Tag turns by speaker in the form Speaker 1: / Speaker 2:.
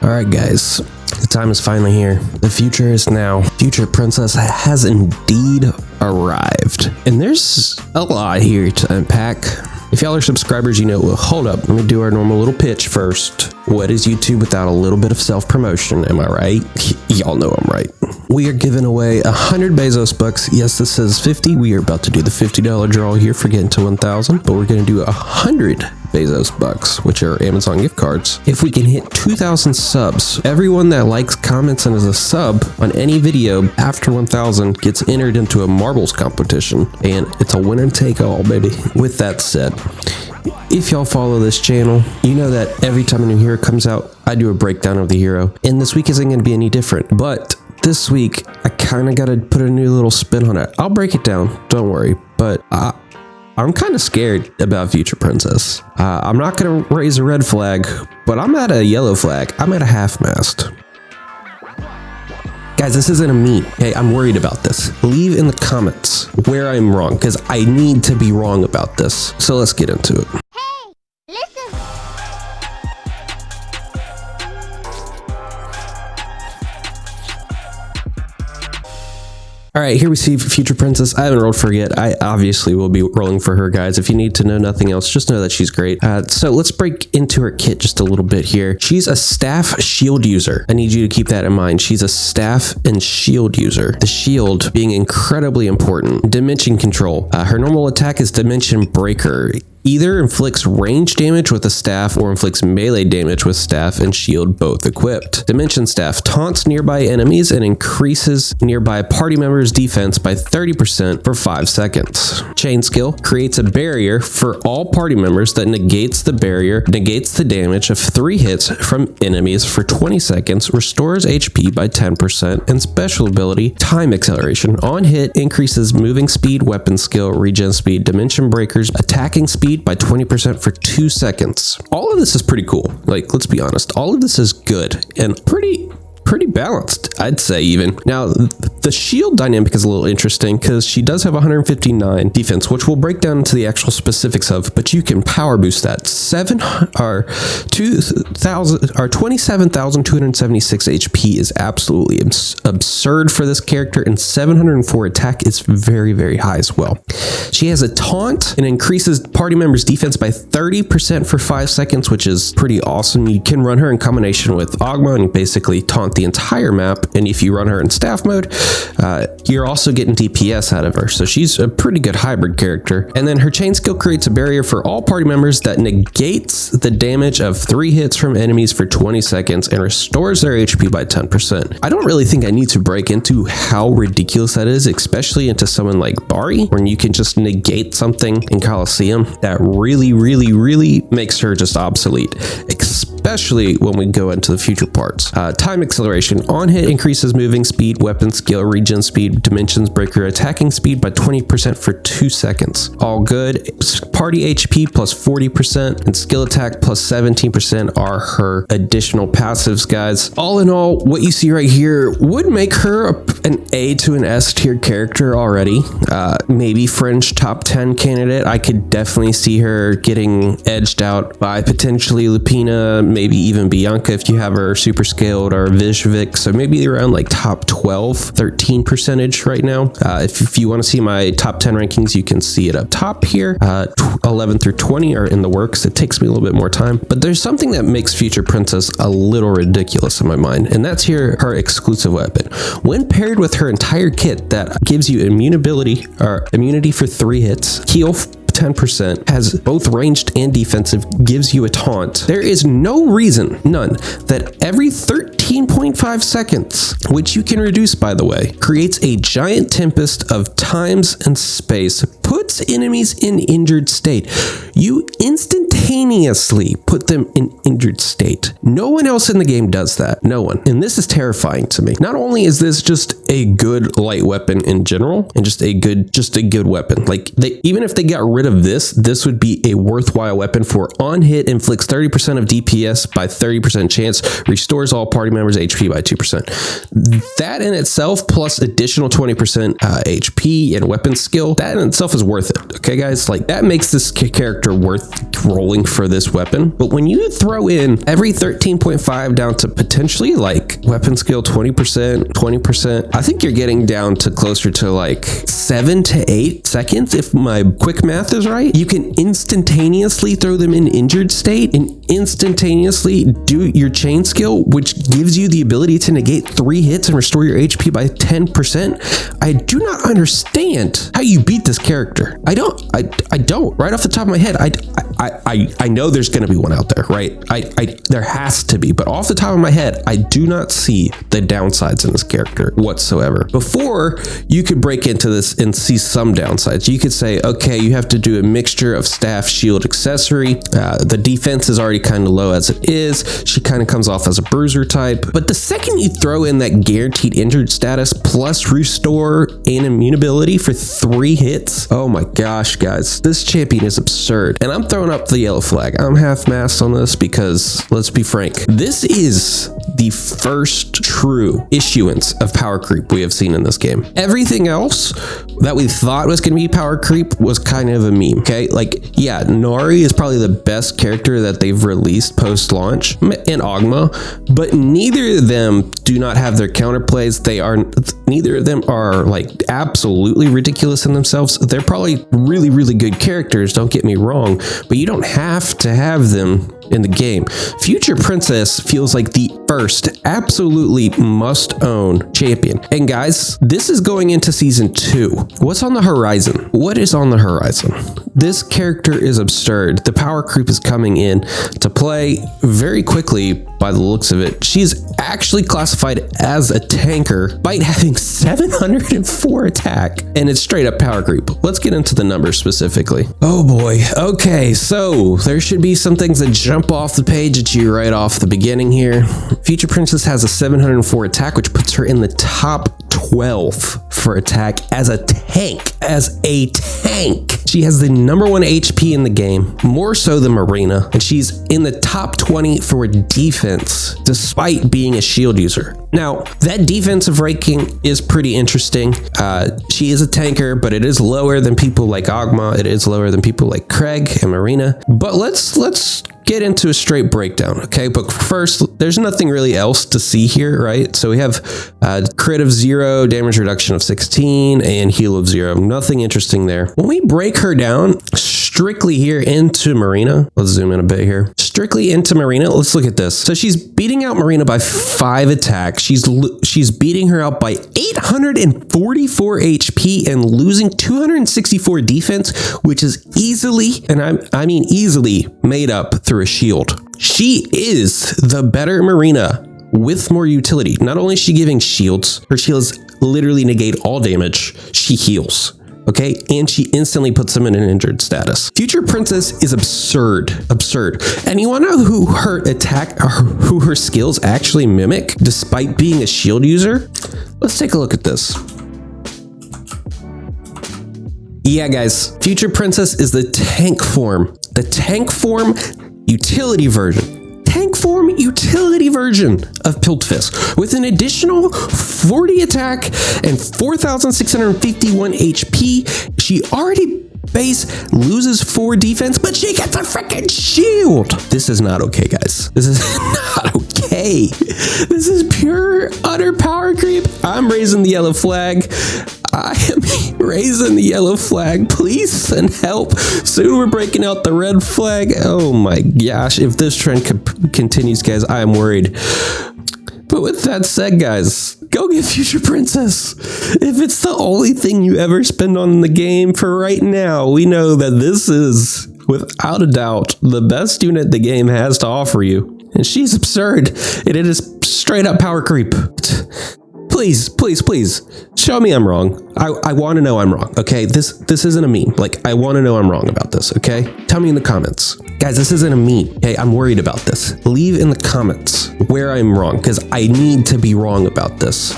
Speaker 1: Alright guys, the time is finally here. The future is now. Future Princess has indeed arrived. And there's a lot here to unpack. If y'all are subscribers, you know, well, hold up, let me do our normal little pitch first. What is YouTube without a little bit of self-promotion, am I right? Y'all know I'm right. We are giving away 100 Bezos bucks. Yes, this says 50. We are about to do the $50 draw here for getting to 1,000, but we're going to do 100 Bezos bucks, which are Amazon gift cards. If we can hit 2,000 subs, everyone that likes, comments, and is a sub on any video after 1,000 gets entered into a marbles competition, and it's a winner take all, baby. With that said, if y'all follow this channel, you know that every time a new hero comes out, I do a breakdown of the hero, and this week isn't going to be any different, but this week I kind of got to put a new little spin on it. I'll break it down, don't worry, but I'm kind of scared about Future Princess. I'm not going to raise a red flag, but I'm at a yellow flag. I'm at a half-mast. Guys, this isn't a meme. Okay, I'm worried about this. Leave in the comments where I'm wrong, because I need to be wrong about this. So let's get into it.
Speaker 2: Hey, listen.
Speaker 1: All right, here we see Future Princess. I haven't rolled for her yet. I obviously will be rolling for her, guys. If you need to know nothing else, just know that she's great. So let's break into her kit just a little bit here. She's a staff shield user. I need you to keep that in mind. She's a staff and shield user. The shield being incredibly important. Dimension control. Her normal attack is Dimension Breaker. Either inflicts range damage with a staff or inflicts melee damage with staff and shield both equipped. Dimension Staff taunts nearby enemies and increases nearby party members' defense by 30% for 5 seconds. Chain Skill creates a barrier for all party members that negates the barrier, negates the damage of 3 hits from enemies for 20 seconds, restores HP by 10%, and special ability Time Acceleration. On hit, increases moving speed, weapon skill, regen speed, Dimension Breakers, attacking speed by 20% for 2 seconds. All of this is pretty cool. Like, let's be honest. All of this is good and pretty balanced, I'd say even. Now, the shield dynamic is a little interesting because she does have 159 defense, which we'll break down into the actual specifics of, but you can power boost that. 27,276 HP is absolutely absurd for this character, and 704 attack is very, very high as well. She has a taunt and increases party members' defense by 30% for 5 seconds, which is pretty awesome. You can run her in combination with Ogma and basically taunt the entire map, and if you run her in staff mode, you're also getting DPS out of her, so she's a pretty good hybrid character. And then her chain skill creates a barrier for all party members that negates the damage of 3 hits from enemies for 20 seconds and restores their HP by 10%. I don't really think I need to break into how ridiculous that is, especially into someone like Bari, when you can just negate something in Coliseum. That really makes her just obsolete, especially when we go into the future parts. Time Acceleration. On hit, increases moving speed, weapon skill, regen speed, Dimensions Breaker, attacking speed by 20% for 2 seconds. All good. Party HP plus 40% and skill attack plus 17% are her additional passives, guys. All in all, what you see right here would make her an A to an S tier character already. Maybe fringe top 10 candidate. I could definitely see her getting edged out by potentially Lupina, maybe even Bianca if you have her super scaled, or Vishvik. So maybe around like top 12, 13% right now. If you want to see my top 10 rankings, you can see it up top here. 11 through 20 are in the works. It takes me a little bit more time, but there's something that makes Future Princess a little ridiculous in my mind, and that's her exclusive weapon. When paired with her entire kit that gives you immunity for 3 hits, heal 10%, has both ranged and defensive, gives you a taunt. There is no reason, none, that every 13.5 seconds, which you can reduce by the way, creates a giant tempest of times and space, puts enemies in injured state. You instantaneously put them in injured state. No one else in the game does that. No one. And this is terrifying to me. Not only is this just a good light weapon in general, and just a good weapon. Like, even if they got rid of this would be a worthwhile weapon for on hit, inflicts 30% of DPS by 30% chance, restores all party members HP by 2%. That in itself, plus additional 20% HP and weapon skill, that in itself is worth it. Okay, guys, like that makes this character worth rolling rolling for this weapon. But when you throw in every 13.5 down to potentially like weapon skill 20%, 20%, I think you're getting down to closer to like 7 to 8 seconds if my quick math is right. You can instantaneously throw them in injured state and instantaneously do your chain skill, which gives you the ability to negate 3 hits and restore your HP by 10%. I do not understand how you beat this character. I don't. Right off the top of my head, I know there's going to be one out there, right? There has to be, but off the top of my head, I do not see the downsides in this character whatsoever. Before, you could break into this and see some downsides. You could say, okay, you have to do a mixture of staff, shield, accessory. The defense is already kind of low as it is. She kind of comes off as a bruiser type. But the second you throw in that guaranteed injured status plus restore and immunability for 3 hits, oh my gosh, guys, this champion is absurd. And I'm throwing up the yellow flag. I'm half masked on this because, let's be frank, this is the first true issuance of power creep we have seen in this game. Everything else that we thought was going to be power creep was kind of a meme, okay? Like, yeah, Nari is probably the best character that they've released post-launch, and Ogma, but neither of them do not have their counterplays. Neither of them are like absolutely ridiculous in themselves. They're probably really, really good characters, don't get me wrong, but you don't have to have them in the game. Future Princess feels like the first absolutely must-own champion. And guys, this is going into season 2. What's on the horizon? What is on the horizon? This character is absurd. The power creep is coming in to play very quickly by the looks of it. She's actually classified as a tanker despite having 704 attack, and it's straight up power creep. Let's get into the numbers specifically. Oh boy. Okay, so there should be some things that jump off the page at you right off the beginning here. Future Princess has a 704 attack, which puts her in the top 12 for attack as a tank. She has the #1 HP in the game, more so than Marina, and she's in the top 20 for defense, despite being a shield user. Now, that defensive ranking is pretty interesting. She is a tanker, but it is lower than people like Ogma. It is lower than people like Craig and Marina. But let's get into a straight breakdown, okay? But first, there's nothing really else to see here, right? So we have crit of 0, damage reduction of 16, and heal of 0. Nothing interesting there. When we break her down strictly here into Marina, let's zoom in a bit here. Strictly into Marina, let's look at this. So she's beating out Marina by 5 attacks. She's beating her out by 844 HP and losing 264 defense, which is easily, and I mean easily, made up through a shield. She is the better Marina with more utility. Not only is she giving shields, her shields literally negate all damage, she heals. Okay, and she instantly puts them in an injured status. Future Princess is absurd. And you want to know who who her skills actually mimic, despite being a shield user? Let's take a look at this. Yeah, guys, Future Princess is the tank form utility version. Tank form utility version of Piltfist with an additional 40 attack and 4,651 HP. She already base loses 4 defense, but she gets a freaking shield. This is not okay, guys. This is not okay. This is pure utter power creep. I'm raising the yellow flag. I am raising the yellow flag. Please send help. Soon we're breaking out the red flag. Oh my gosh. If this trend continues, guys, I am worried. But with that said, guys, go get Future Princess. If it's the only thing you ever spend on the game for right now, we know that this is, without a doubt, the best unit the game has to offer you. And she's absurd. And it is straight up power creep. Please, please, please, show me I'm wrong. I want to know I'm wrong, okay? This isn't a meme. Like, I want to know I'm wrong about this, okay? Tell me in the comments. Guys, this isn't a meme, okay? I'm worried about this. Leave in the comments where I'm wrong, because I need to be wrong about this.